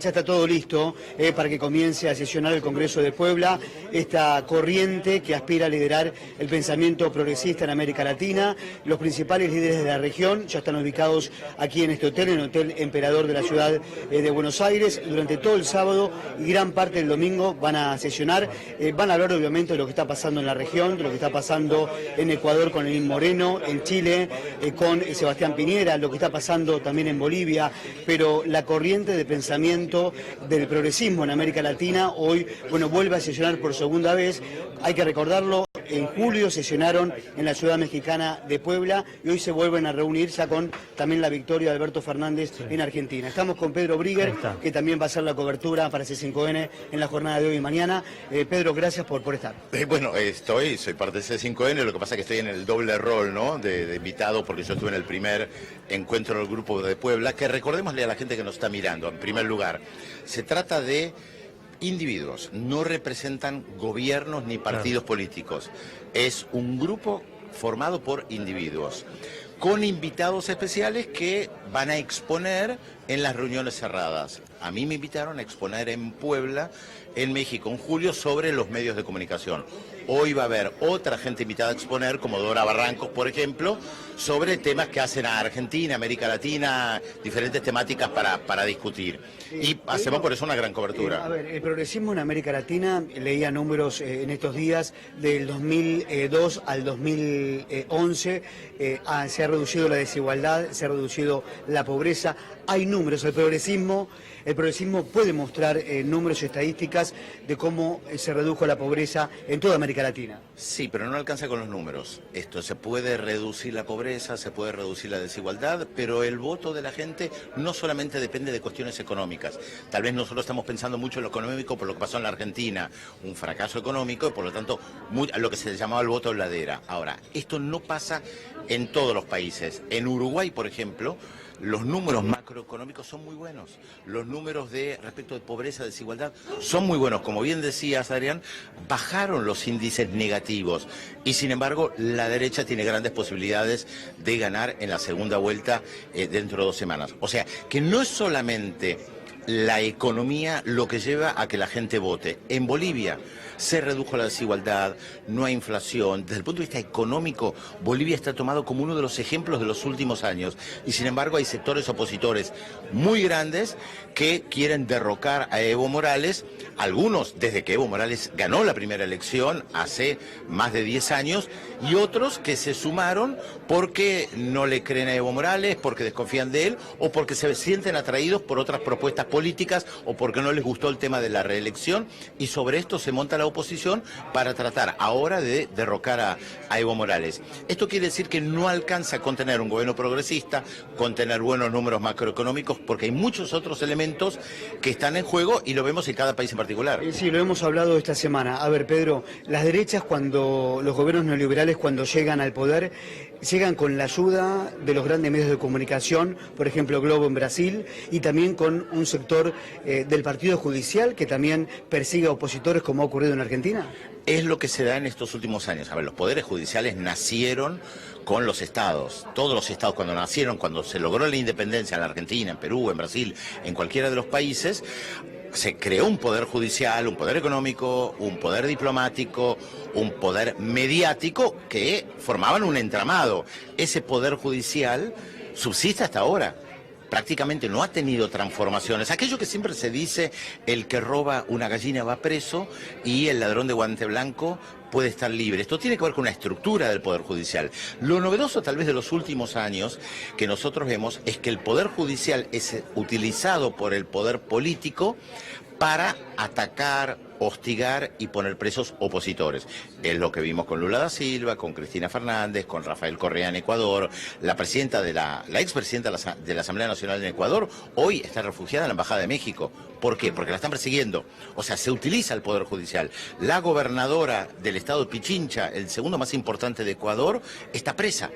Ya está todo listo para que comience a sesionar el Congreso de Puebla, esta corriente que aspira a liderar el pensamiento progresista en América Latina. Los principales líderes de la región ya están ubicados aquí en este hotel, en el Hotel Emperador de la ciudad de Buenos Aires. Durante todo el sábado y gran parte del domingo van a sesionar, van a hablar obviamente de lo que está pasando en la región, de lo que está pasando en Ecuador con Lenín Moreno, en Chile con Sebastián Piñera, lo que está pasando también en Bolivia, pero la corriente de pensamiento del progresismo en América Latina hoy, vuelve a sesionar por segunda vez. Hay que recordarlo, en julio sesionaron en la ciudad mexicana de Puebla y hoy se vuelven a reunir ya con también la victoria de Alberto Fernández en Argentina. Estamos con Pedro Brigger, que también va a hacer la cobertura para C5N en la jornada de hoy y mañana. Pedro, gracias por estar. Soy parte de C5N, lo que pasa es que estoy en el doble rol, ¿no?, de invitado, porque yo estuve en el primer encuentro del Grupo de Puebla, que recordémosle a la gente que nos está mirando, en primer lugar, se trata de individuos, no representan gobiernos ni partidos políticos, es un grupo formado por individuos, con invitados especiales que van a exponer en las reuniones cerradas. A mí me invitaron a exponer en Puebla, en México, en julio, sobre los medios de comunicación. Hoy va a haber otra gente invitada a exponer, como Dora Barrancos, por ejemplo, sobre temas que hacen a Argentina, América Latina, diferentes temáticas para discutir. Y hacemos por eso una gran cobertura. El progresismo en América Latina, leía números en estos días, del 2002 al 2011, se ha reducido la desigualdad, se ha reducido la pobreza. Hay números, el progresismo puede mostrar números y estadísticas de cómo se redujo la pobreza en toda América Latina. Sí, pero no alcanza con los números. Se puede reducir la pobreza, se puede reducir la desigualdad, pero el voto de la gente no solamente depende de cuestiones económicas. Tal vez nosotros estamos pensando mucho en lo económico por lo que pasó en la Argentina, un fracaso económico y por lo tanto lo que se llamaba el voto ladera. Ahora, esto no pasa en todos los países. En Uruguay, por ejemplo, los números macroeconómicos son muy buenos. Los números respecto de pobreza, desigualdad, son muy buenos. Como bien decías, Adrián, bajaron los índices negativos. Y sin embargo, la derecha tiene grandes posibilidades de ganar en la segunda vuelta dentro de 2 semanas. O sea, que no es solamente la economía lo que lleva a que la gente vote. En Bolivia se redujo la desigualdad, no hay inflación. Desde el punto de vista económico, Bolivia está tomado como uno de los ejemplos de los últimos años. Y sin embargo hay sectores opositores muy grandes que quieren derrocar a Evo Morales. Algunos desde que Evo Morales ganó la primera elección hace más de 10 años y otros que se sumaron porque no le creen a Evo Morales, porque desconfían de él o porque se sienten atraídos por otras propuestas políticas o porque no les gustó el tema de la reelección, y sobre esto se monta la oposición para tratar ahora de derrocar a Evo Morales. Esto quiere decir que no alcanza con tener un gobierno progresista, con tener buenos números macroeconómicos, porque hay muchos otros elementos que están en juego y lo vemos en cada país en particular. Sí, lo hemos hablado esta semana. A ver, Pedro, las derechas, cuando los gobiernos neoliberales, cuando llegan al poder, llegan con la ayuda de los grandes medios de comunicación, por ejemplo Globo en Brasil, y también con un sector del partido judicial que también persigue a opositores, como ha ocurrido en Argentina. Es lo que se da en estos últimos años. A ver, los poderes judiciales nacieron con los estados. Todos los estados cuando nacieron, cuando se logró la independencia en la Argentina, en Perú, en Brasil, en cualquiera de los países, se creó un poder judicial, un poder económico, un poder diplomático, un poder mediático que formaban un entramado. Ese poder judicial subsiste hasta ahora. Prácticamente no ha tenido transformaciones. Aquello que siempre se dice, el que roba una gallina va preso y el ladrón de guante blanco puede estar libre. Esto tiene que ver con una estructura del Poder Judicial. Lo novedoso tal vez de los últimos años que nosotros vemos es que el Poder Judicial es utilizado por el poder político para atacar, hostigar y poner presos opositores. Es lo que vimos con Lula da Silva, con Cristina Fernández, con Rafael Correa en Ecuador. La expresidenta de la Asamblea Nacional en Ecuador hoy está refugiada en la Embajada de México. ¿Por qué? Porque la están persiguiendo. O sea, se utiliza el Poder Judicial. La gobernadora del estado de Pichincha, el segundo más importante de Ecuador, está presa.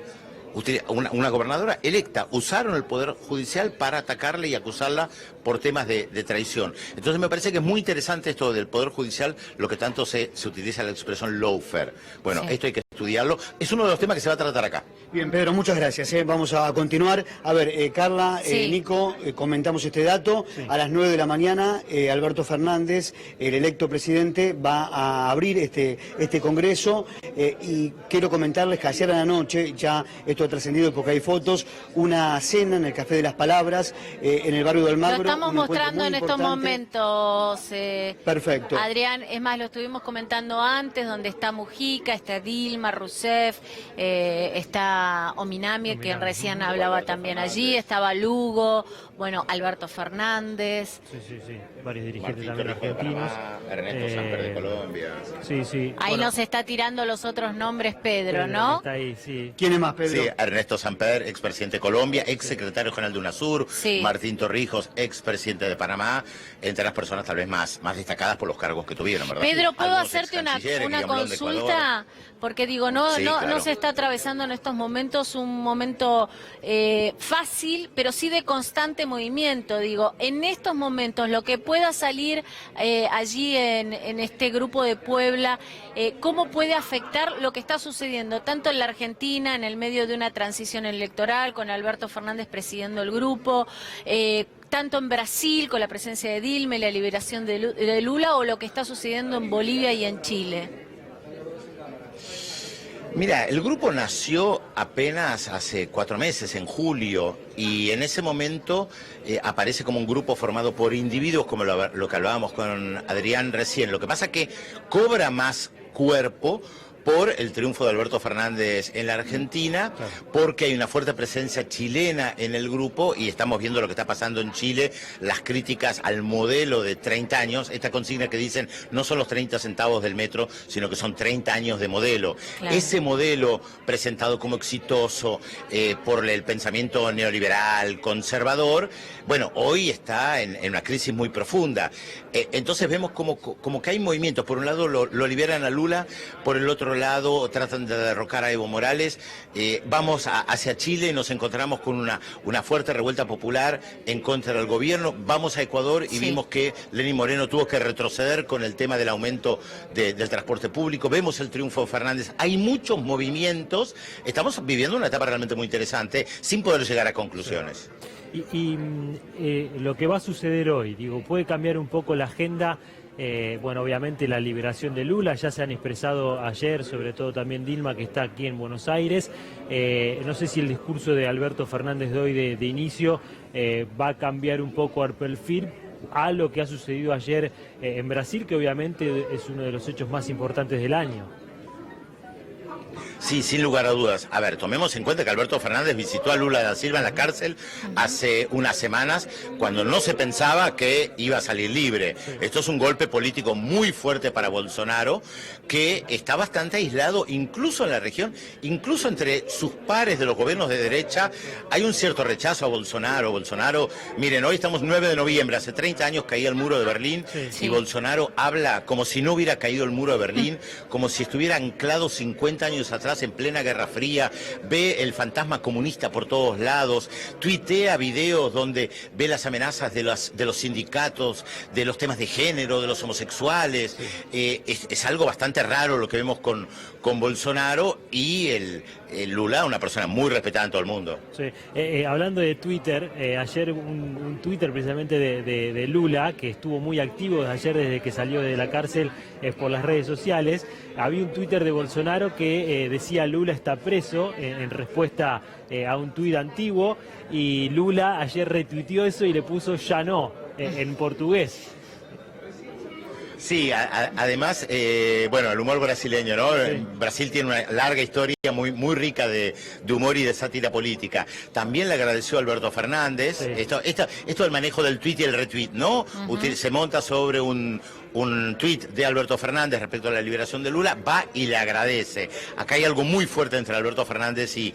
Una gobernadora electa, usaron el Poder Judicial para atacarle y acusarla por temas de traición. Entonces me parece que es muy interesante esto del Poder Judicial, lo que tanto se utiliza la expresión lawfare. Bueno, sí. Esto hay que estudiarlo. Es uno de los temas que se va a tratar acá. Bien, Pedro, muchas gracias. Vamos a continuar. A ver, Carla, Sí. Nico, comentamos este dato. Sí. A las 9 de la mañana, Alberto Fernández, el electo presidente, va a abrir este congreso. Y quiero comentarles que ayer a la noche, ya esto ha trascendido porque hay fotos, una cena en el Café de las Palabras, en el barrio del Magro. Lo estamos mostrando en estos momentos. Perfecto. Adrián, es más, lo estuvimos comentando antes, donde está Mujica, está Dilma Rousseff, está Ominami, que recién hablaba también allí, estaba Lugo, bueno, Alberto Fernández. Sí, varios dirigentes también argentinos. Ernesto Samper de Colombia. Sí. Ahí bueno, nos está tirando los otros nombres Pedro, ¿no? Está ahí, sí. ¿Quién es más, Pedro? Sí, Ernesto Samper, expresidente de Colombia, exsecretario general de UNASUR, Sí. Martín Torrijos, expresidente de Panamá, entre las personas tal vez más destacadas por los cargos que tuvieron, ¿verdad? Pedro, ¿puedo Algunos hacerte una excancilleres, Guillaume de Ecuador. consulta? Porque digo, no, Sí, no, claro. no se está atravesando en estos momentos un momento fácil, pero sí de constante movimiento. Digo, en estos momentos, lo que pueda salir allí en este grupo de Puebla, ¿cómo puede afectar lo que está sucediendo tanto en la Argentina, en el medio de una transición electoral, con Alberto Fernández presidiendo el grupo, tanto en Brasil, con la presencia de Dilma y la liberación de Lula, o lo que está sucediendo en Bolivia y en Chile? Mira, el grupo nació apenas hace 4 meses, en julio, y en ese momento aparece como un grupo formado por individuos, como lo que hablábamos con Adrián recién. Lo que pasa es que cobra más cuerpo por el triunfo de Alberto Fernández en la Argentina, porque hay una fuerte presencia chilena en el grupo y estamos viendo lo que está pasando en Chile, las críticas al modelo de 30 años, esta consigna que dicen no son los 30 centavos del metro, sino que son 30 años de modelo. Claro. Ese modelo presentado como exitoso por el pensamiento neoliberal, conservador, bueno, hoy está en una crisis muy profunda. Entonces vemos como que hay movimientos, por un lado lo liberan a Lula, por el otro lado tratan de derrocar a Evo Morales, vamos hacia Chile y nos encontramos con una fuerte revuelta popular en contra del gobierno, vamos a Ecuador y vimos que Lenín Moreno tuvo que retroceder con el tema del aumento del transporte público, vemos el triunfo de Fernández, hay muchos movimientos, estamos viviendo una etapa realmente muy interesante sin poder llegar a conclusiones. Y lo que va a suceder hoy, digo, puede cambiar un poco la agenda. Bueno, obviamente la liberación de Lula, ya se han expresado ayer, sobre todo también Dilma, que está aquí en Buenos Aires. No sé si el discurso de Alberto Fernández de hoy de inicio va a cambiar un poco el perfil a lo que ha sucedido ayer en Brasil, que obviamente es uno de los hechos más importantes del año. Sí, sin lugar a dudas. A ver, tomemos en cuenta que Alberto Fernández visitó a Lula da Silva en la cárcel hace unas semanas cuando no se pensaba que iba a salir libre. Esto es un golpe político muy fuerte para Bolsonaro, que está bastante aislado incluso en la región, incluso entre sus pares de los gobiernos de derecha. Hay un cierto rechazo a Bolsonaro. Bolsonaro, miren, hoy estamos 9 de noviembre, hace 30 años caía el muro de Berlín y Bolsonaro habla como si no hubiera caído el muro de Berlín, como si estuviera anclado 50 años atrás en plena Guerra Fría, ve el fantasma comunista por todos lados, tuitea videos donde ve las amenazas de los sindicatos, de los temas de género, de los homosexuales. Es algo bastante raro lo que vemos con Bolsonaro y el Lula, una persona muy respetada en todo el mundo. Sí. Hablando de Twitter, ayer un Twitter precisamente de Lula, que estuvo muy activo ayer desde que salió de la cárcel por las redes sociales, había un Twitter de Bolsonaro que decía Lula está preso en respuesta a un tuit antiguo, y Lula ayer retuiteó eso y le puso ya no en portugués. Sí, además, bueno, el humor brasileño, ¿no? Sí. Brasil tiene una larga historia muy rica de humor y de sátira política. También le agradeció a Alberto Fernández, esto del manejo del tweet y el retweet, ¿no? Se monta sobre un tweet de Alberto Fernández respecto a la liberación de Lula, va y le agradece. Acá hay algo muy fuerte entre Alberto Fernández y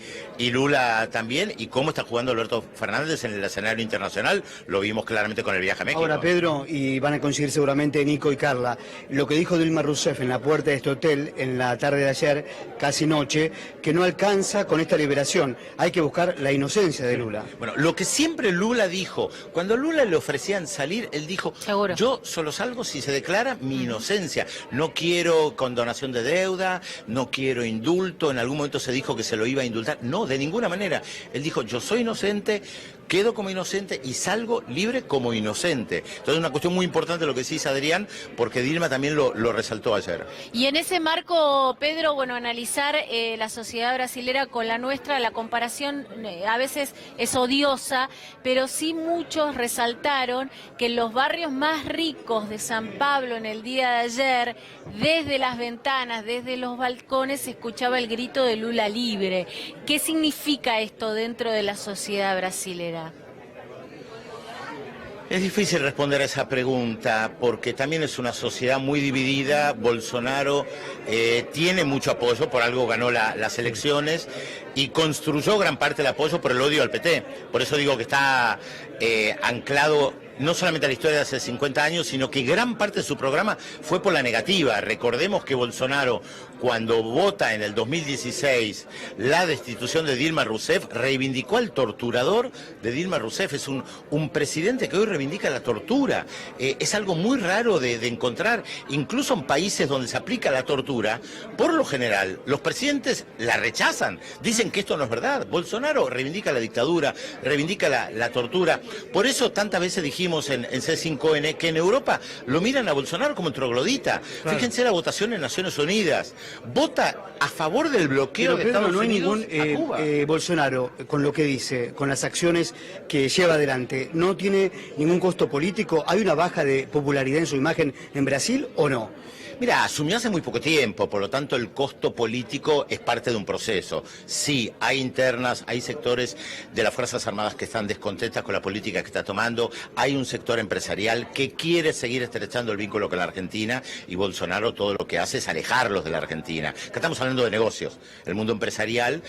Lula también, y cómo está jugando Alberto Fernández en el escenario internacional, lo vimos claramente con el viaje a México. Ahora, Pedro, y van a coincidir seguramente Nico y Carla, lo que dijo Dilma Rousseff en la puerta de este hotel en la tarde de ayer, casi noche, que no alcanza con esta liberación, hay que buscar la inocencia de Lula. Bueno, lo que siempre Lula dijo, cuando a Lula le ofrecían salir, él dijo, Seguro. yo solo salgo si se declara declara mi inocencia. No quiero condonación de deuda, no quiero indulto. En algún momento se dijo que se lo iba a indultar. No, de ninguna manera. Él dijo, yo soy inocente, quedo como inocente y salgo libre como inocente. Entonces es una cuestión muy importante lo que decís, Adrián, porque Dilma también lo resaltó ayer. Y en ese marco, Pedro, bueno, analizar la sociedad brasilera con la nuestra, la comparación a veces es odiosa, pero sí muchos resaltaron que en los barrios más ricos de San Pablo en el día de ayer, desde las ventanas, desde los balcones, se escuchaba el grito de Lula libre. ¿Qué significa esto dentro de la sociedad brasilera? Es difícil responder a esa pregunta porque también es una sociedad muy dividida. Bolsonaro tiene mucho apoyo, por algo ganó las elecciones y construyó gran parte del apoyo por el odio al PT. Por eso digo que está anclado no solamente a la historia de hace 50 años, sino que gran parte de su programa fue por la negativa. Recordemos que Bolsonaro, cuando vota en el 2016 la destitución de Dilma Rousseff, reivindicó al torturador de Dilma Rousseff. Es un presidente que hoy reivindica la tortura. Es algo muy raro de encontrar, incluso en países donde se aplica la tortura. Por lo general, los presidentes la rechazan, dicen que esto no es verdad. Bolsonaro reivindica la dictadura, reivindica la tortura. Por eso tantas veces dijimos en C5N que en Europa lo miran a Bolsonaro como un troglodita. Claro. Fíjense la votación en Naciones Unidas. Vota a favor del bloqueo de Estados Unidos a Cuba. Bolsonaro, con lo que dice, con las acciones que lleva adelante, ¿no tiene ningún costo político? ¿Hay una baja de popularidad en su imagen en Brasil o no? Mira, asumió hace muy poco tiempo, por lo tanto el costo político es parte de un proceso. Sí, hay internas, hay sectores de las Fuerzas Armadas que están descontentas con la política que está tomando, hay un sector empresarial que quiere seguir estrechando el vínculo con la Argentina y Bolsonaro todo lo que hace es alejarlos de la Argentina. Acá estamos hablando de negocios. El mundo empresarial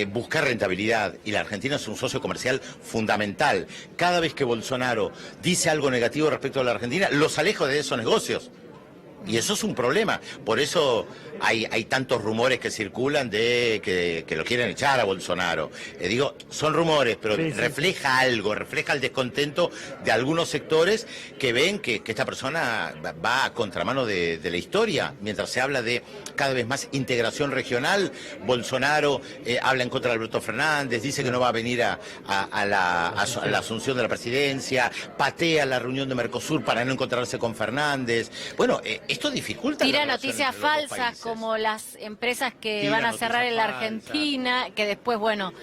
busca rentabilidad y la Argentina es un socio comercial fundamental. Cada vez que Bolsonaro dice algo negativo respecto a la Argentina, los aleja de esos negocios. Y eso es un problema. Por eso hay tantos rumores que circulan de que lo quieren echar a Bolsonaro. Digo, son rumores, pero sí, refleja algo, refleja el descontento de algunos sectores que ven que esta persona va a contramano de la historia. Mientras se habla de cada vez más integración regional, Bolsonaro habla en contra de Alberto Fernández, dice que no va a venir a la asunción de la presidencia, patea la reunión de Mercosur para no encontrarse con Fernández. Bueno, esto dificulta. Tira noticias falsas como las empresas que van a cerrar en la Argentina, que después, bueno,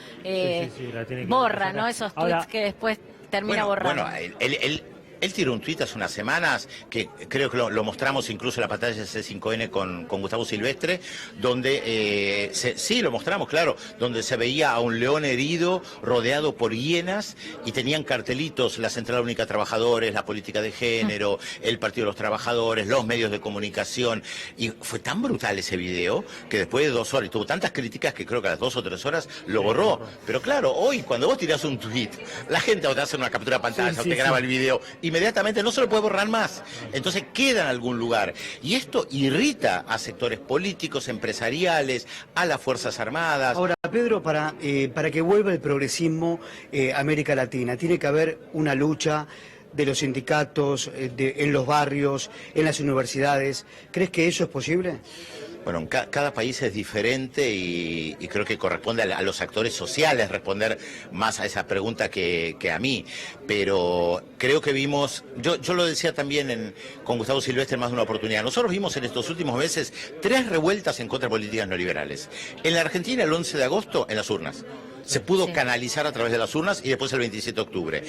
borra, ¿no? Esos tweets que después termina borrando. Bueno, él tiró un tuit hace unas semanas, que creo que lo mostramos incluso en la pantalla de C5N con Gustavo Silvestre, donde, sí, lo mostramos, claro, donde se veía a un león herido rodeado por hienas y tenían cartelitos, la Central Única de Trabajadores, la política de género, el Partido de los Trabajadores, los medios de comunicación. Y fue tan brutal ese video que después de 2 horas, y tuvo tantas críticas que creo que a las 2 o 3 horas lo borró. Pero claro, hoy cuando vos tirás un tuit, la gente o te hace una captura de pantalla o te graba el video, inmediatamente no se lo puede borrar más. Entonces queda en algún lugar. Y esto irrita a sectores políticos, empresariales, a las Fuerzas Armadas. Ahora, Pedro, para que vuelva el progresismo a América Latina, tiene que haber una lucha de los sindicatos, en los barrios, en las universidades. ¿Crees que eso es posible? Bueno, cada país es diferente y creo que corresponde a los actores sociales responder más a esa pregunta que a mí. Pero creo que vimos, yo lo decía también con Gustavo Silvestre en más de una oportunidad, nosotros vimos en estos últimos meses 3 revueltas en contra de políticas neoliberales. En la Argentina el 11 de agosto en las urnas. Se pudo canalizar a través de las urnas y después el 27 de octubre.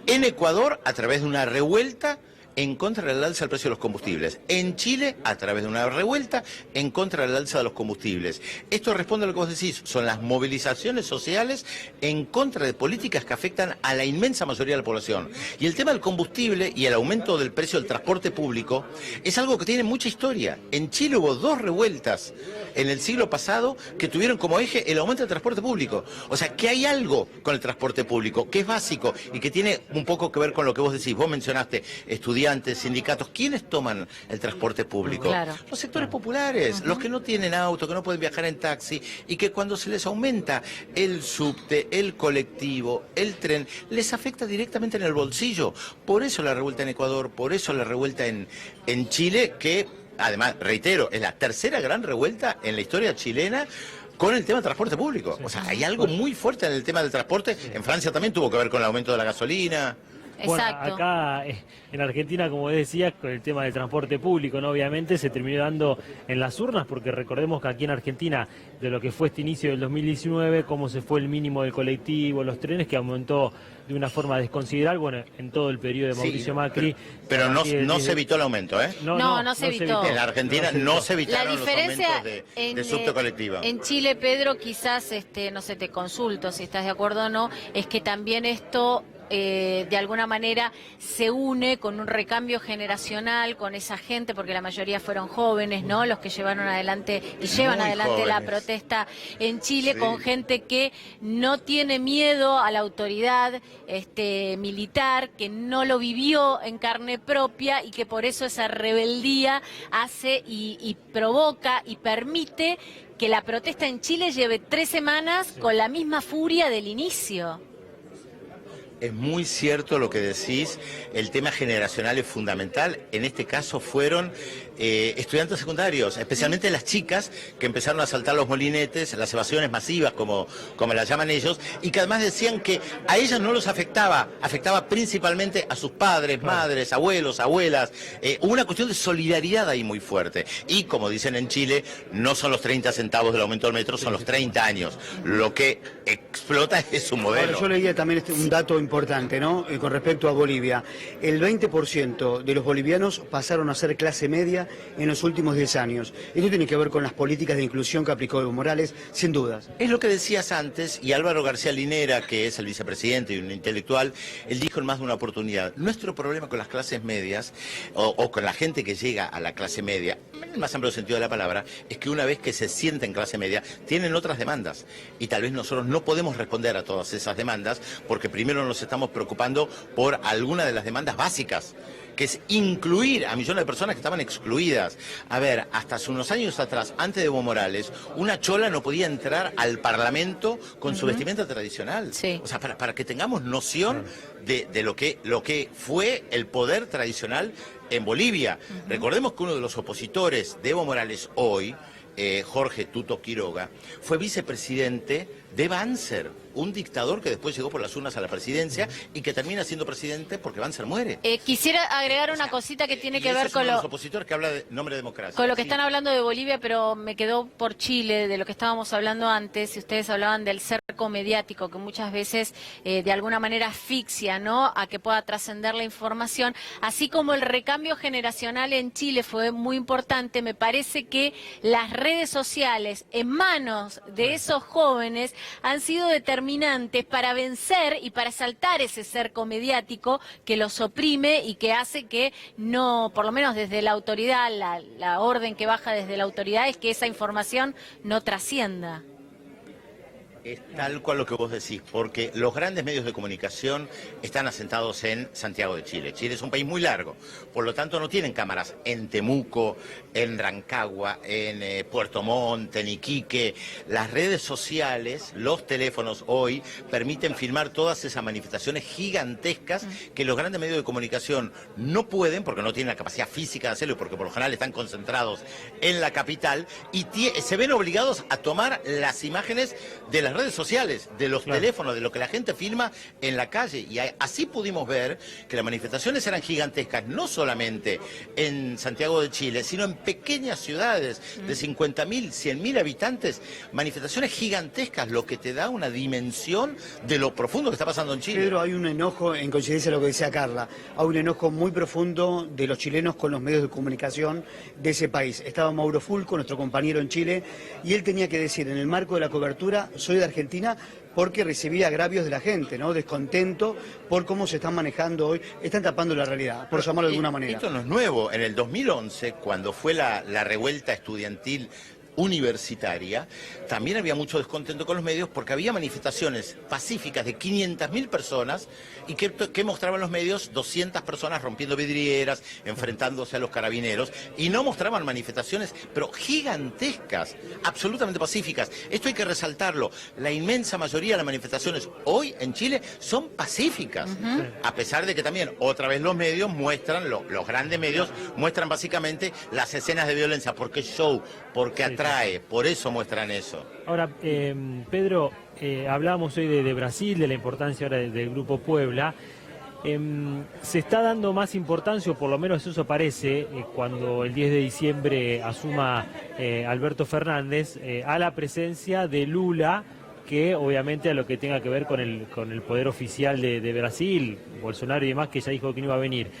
En Ecuador a través de una revuelta en contra del alza del precio de los combustibles. En Chile, a través de una revuelta, en contra del alza de los combustibles. Esto responde a lo que vos decís, son las movilizaciones sociales en contra de políticas que afectan a la inmensa mayoría de la población. Y el tema del combustible y el aumento del precio del transporte público es algo que tiene mucha historia. En Chile hubo 2 revueltas en el siglo pasado que tuvieron como eje el aumento del transporte público. O sea, que hay algo con el transporte público que es básico y que tiene un poco que ver con lo que vos decís. Vos mencionaste estudiar estudiantes, sindicatos. ¿Quiénes toman el transporte público? Claro. Los sectores populares, los que no tienen auto, que no pueden viajar en taxi y que cuando se les aumenta el subte, el colectivo, el tren, les afecta directamente en el bolsillo. Por eso la revuelta en Ecuador, por eso la revuelta en Chile, que además, reitero, es la tercera gran revuelta en la historia chilena con el tema del transporte público. O sea, hay algo muy fuerte en el tema del transporte. En Francia también tuvo que ver con el aumento de la gasolina. Exacto. Bueno, acá en Argentina, como decías, con el tema del transporte público, ¿no? Obviamente se terminó dando en las urnas, porque recordemos que aquí en Argentina, de lo que fue este inicio del 2019, cómo se fue el mínimo del colectivo, los trenes, que aumentó de una forma desconsiderable, bueno, en todo el periodo de Mauricio Macri. Pero no se evitó el aumento, ¿eh? No se evitó. En la Argentina no se evitaron la diferencia los aumentos de subte colectivo. En Chile, Pedro, quizás, no sé, te consulto si estás de acuerdo o no, es que también esto de alguna manera se une con un recambio generacional con esa gente, porque la mayoría fueron jóvenes, ¿no? Los que llevaron adelante y llevan Muy adelante jóvenes. la protesta en Chile, Sí. con gente que no tiene miedo a la autoridad militar, que no lo vivió en carne propia y que por eso esa rebeldía hace y provoca y permite que la protesta en Chile lleve 3 semanas con la misma furia del inicio. Es muy cierto lo que decís, el tema generacional es fundamental. En este caso fueron estudiantes secundarios, especialmente las chicas que empezaron a saltar los molinetes, las evasiones masivas, como las llaman ellos, y que además decían que a ellas no los afectaba principalmente a sus padres, madres, abuelos, abuelas. Hubo una cuestión de solidaridad ahí muy fuerte. Y como dicen en Chile, no son los 30 centavos del aumento del metro, son los 30 años. Lo que explota es su modelo. Ahora, yo leía también un dato importante, ¿no? Con respecto a Bolivia. El 20% de los bolivianos pasaron a ser clase media en los últimos 10 años. Esto tiene que ver con las políticas de inclusión que aplicó Evo Morales, sin dudas. Es lo que decías antes, y Álvaro García Linera, que es el vicepresidente y un intelectual, él dijo en más de una oportunidad, nuestro problema con las clases medias, o con la gente que llega a la clase media, en el más amplio sentido de la palabra, es que una vez que se sienta en clase media, tienen otras demandas. Y tal vez nosotros no podemos responder a todas esas demandas, porque primero nos estamos preocupando por alguna de las demandas básicas, que es incluir a millones de personas que estaban excluidas. A ver, hasta hace unos años atrás, antes de Evo Morales, una chola no podía entrar al Parlamento con su vestimenta tradicional. Sí. O sea, para que tengamos noción de lo que fue el poder tradicional en Bolivia. Recordemos que uno de los opositores de Evo Morales hoy, Jorge Tuto Quiroga, fue vicepresidente de Banzer, un dictador que después llegó por las urnas a la presidencia y que termina siendo presidente porque Banzer muere. Quisiera agregar una cosita que tiene que ver con los opositores que habla de nombre de democracia. con lo que Sí. están hablando de Bolivia, pero me quedó por Chile, de lo que estábamos hablando antes, y ustedes hablaban del cerco mediático, que muchas veces de alguna manera asfixia, ¿no?, a que pueda trascender la información. Así como el recambio generacional en Chile fue muy importante, me parece que las redes sociales en manos de esos jóvenes han sido determinantes para vencer y para saltar ese cerco mediático que los oprime y que hace que no, por lo menos desde la autoridad, la orden que baja desde la autoridad es que esa información no trascienda. Es tal cual lo que vos decís, porque los grandes medios de comunicación están asentados en Santiago de Chile. Chile es un país muy largo, por lo tanto no tienen cámaras en Temuco, en Rancagua, en Puerto Montt, en Iquique. Las redes sociales, los teléfonos hoy permiten filmar todas esas manifestaciones gigantescas que los grandes medios de comunicación no pueden, porque no tienen la capacidad física de hacerlo y porque por lo general están concentrados en la capital y se ven obligados a tomar las imágenes de las redes sociales, de los teléfonos, de lo que la gente filma en la calle. Y así pudimos ver que las manifestaciones eran gigantescas, no solamente en Santiago de Chile, sino en pequeñas ciudades de 50.000, 100.000 habitantes, manifestaciones gigantescas, lo que te da una dimensión de lo profundo que está pasando en Chile. Pedro, hay un enojo, en coincidencia con lo que decía Carla, hay un enojo muy profundo de los chilenos con los medios de comunicación de ese país. Estaba Mauro Fulco, nuestro compañero en Chile, y él tenía que decir, en el marco de la cobertura, soy de Argentina, porque recibía agravios de la gente, ¿no? Descontento por cómo se están manejando hoy, están tapando la realidad, por llamarlo de alguna manera. Esto no es nuevo. En el 2011, cuando fue la revuelta estudiantil universitaria, también había mucho descontento con los medios porque había manifestaciones pacíficas de 500.000 personas y que mostraban los medios 200 personas rompiendo vidrieras, enfrentándose a los carabineros, y no mostraban manifestaciones, pero gigantescas, absolutamente pacíficas. Esto hay que resaltarlo. La inmensa mayoría de las manifestaciones hoy en Chile son pacíficas, a pesar de que también otra vez los medios muestran, los grandes medios muestran básicamente las escenas de violencia, porque es show, porque atrae, por eso muestran eso. Ahora, Pedro, hablábamos hoy de Brasil, de la importancia ahora del Grupo Puebla. Se está dando más importancia, o por lo menos eso parece, cuando el 10 de diciembre asuma Alberto Fernández, a la presencia de Lula, que obviamente a lo que tenga que ver con el poder oficial de Brasil, Bolsonaro y demás, que ya dijo que no iba a venir.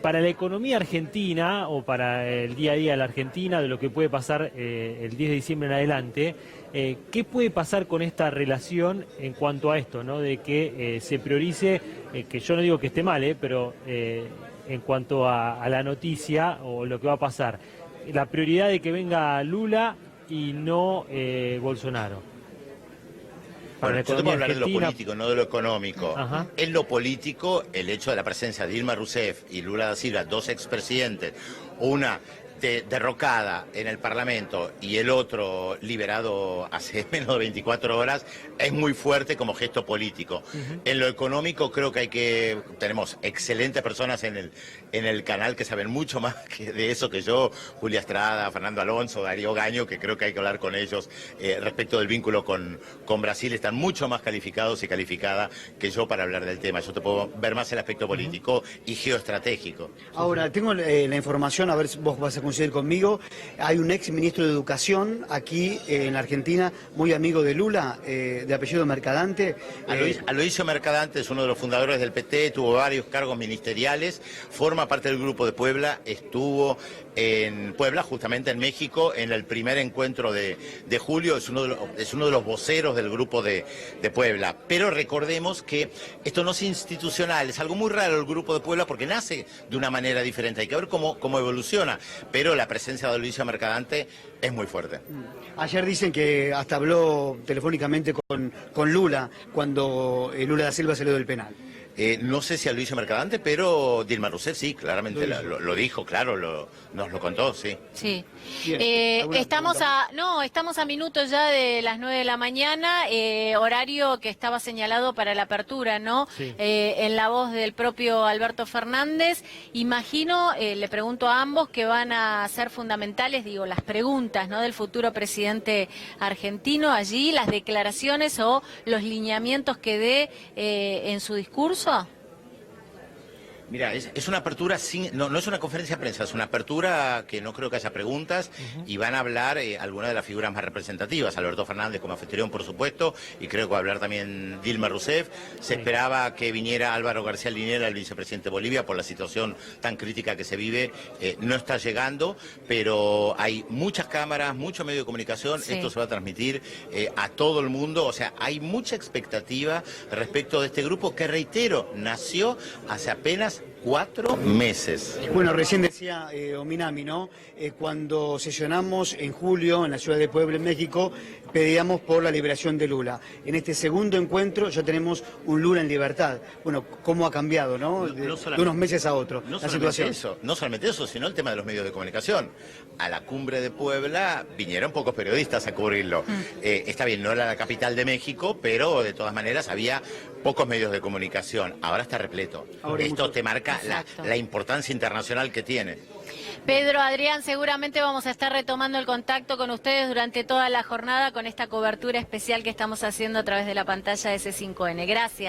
Para la economía argentina, o para el día a día de la Argentina, de lo que puede pasar el 10 de diciembre en adelante, ¿qué puede pasar con esta relación en cuanto a esto, ¿no? De que se priorice, que yo no digo que esté mal, pero en cuanto a la noticia o lo que va a pasar, la prioridad de que venga Lula y no Bolsonaro? Bueno, yo te puedo hablar de lo político, no de lo económico. Ajá. En lo político, el hecho de la presencia de Dilma Rousseff y Lula da Silva, dos expresidentes, una derrocada en el Parlamento y el otro liberado hace menos de 24 horas, es muy fuerte como gesto político. En lo económico creo que tenemos excelentes personas en el canal que saben mucho más de eso que yo, Julia Estrada, Fernando Alonso, Darío Gaño, que creo que hay que hablar con ellos respecto del vínculo con Brasil. Están mucho más calificados y calificada que yo para hablar del tema. Yo te puedo ver más el aspecto político y geoestratégico. Ahora, tengo la información, a ver si vos vas a coincidir conmigo. Hay un ex ministro de Educación aquí en la Argentina, muy amigo de Lula, de apellido Mercadante. Aloisio Mercadante es uno de los fundadores del PT, tuvo varios cargos ministeriales, forma parte del Grupo de Puebla, estuvo en Puebla, justamente en México, en el primer encuentro de julio, es uno de los voceros del Grupo de Puebla. Pero recordemos que esto no es institucional, es algo muy raro el Grupo de Puebla porque nace de una manera diferente, hay que ver cómo evoluciona, pero la presencia de Aloisio Mercadante es muy fuerte. Ayer dicen que hasta habló telefónicamente con Lula cuando Lula da Silva salió del penal. No sé si Aloisio Mercadante, pero Dilma Rousseff sí, claramente lo dijo, claro, nos lo contó, sí. Sí. Bien, Estamos a minutos ya de las 9 de la mañana, horario que estaba señalado para la apertura, ¿no? Sí. En la voz del propio Alberto Fernández. Imagino, le pregunto a ambos, que van a ser fundamentales, digo, las preguntas, ¿no?, del futuro presidente argentino allí, las declaraciones o los lineamientos que dé en su discurso. Mira, es una apertura no es una conferencia de prensa, es una apertura que no creo que haya preguntas y van a hablar algunas de las figuras más representativas, Alberto Fernández como anfitrión, por supuesto, y creo que va a hablar también Dilma Rousseff. Se esperaba que viniera Álvaro García Linera, el vicepresidente de Bolivia, por la situación tan crítica que se vive, no está llegando, pero hay muchas cámaras, mucho medio de comunicación, esto se va a transmitir a todo el mundo, o sea, hay mucha expectativa respecto de este grupo que, reitero, nació hace apenas 4 meses. Bueno, recién decía Ominami, ¿no? Cuando sesionamos en julio en la ciudad de Puebla, en México, pedíamos por la liberación de Lula. En este segundo encuentro ya tenemos un Lula en libertad. Bueno, ¿cómo ha cambiado, no? De unos meses a otros, la situación. No solamente eso, sino el tema de los medios de comunicación. A la cumbre de Puebla vinieron pocos periodistas a cubrirlo. Está bien, no era la capital de México, pero de todas maneras había pocos medios de comunicación. Ahora está repleto. Esto te marca la importancia internacional que tiene. Pedro, Adrián, seguramente vamos a estar retomando el contacto con ustedes durante toda la jornada con esta cobertura especial que estamos haciendo a través de la pantalla de C5N. Gracias.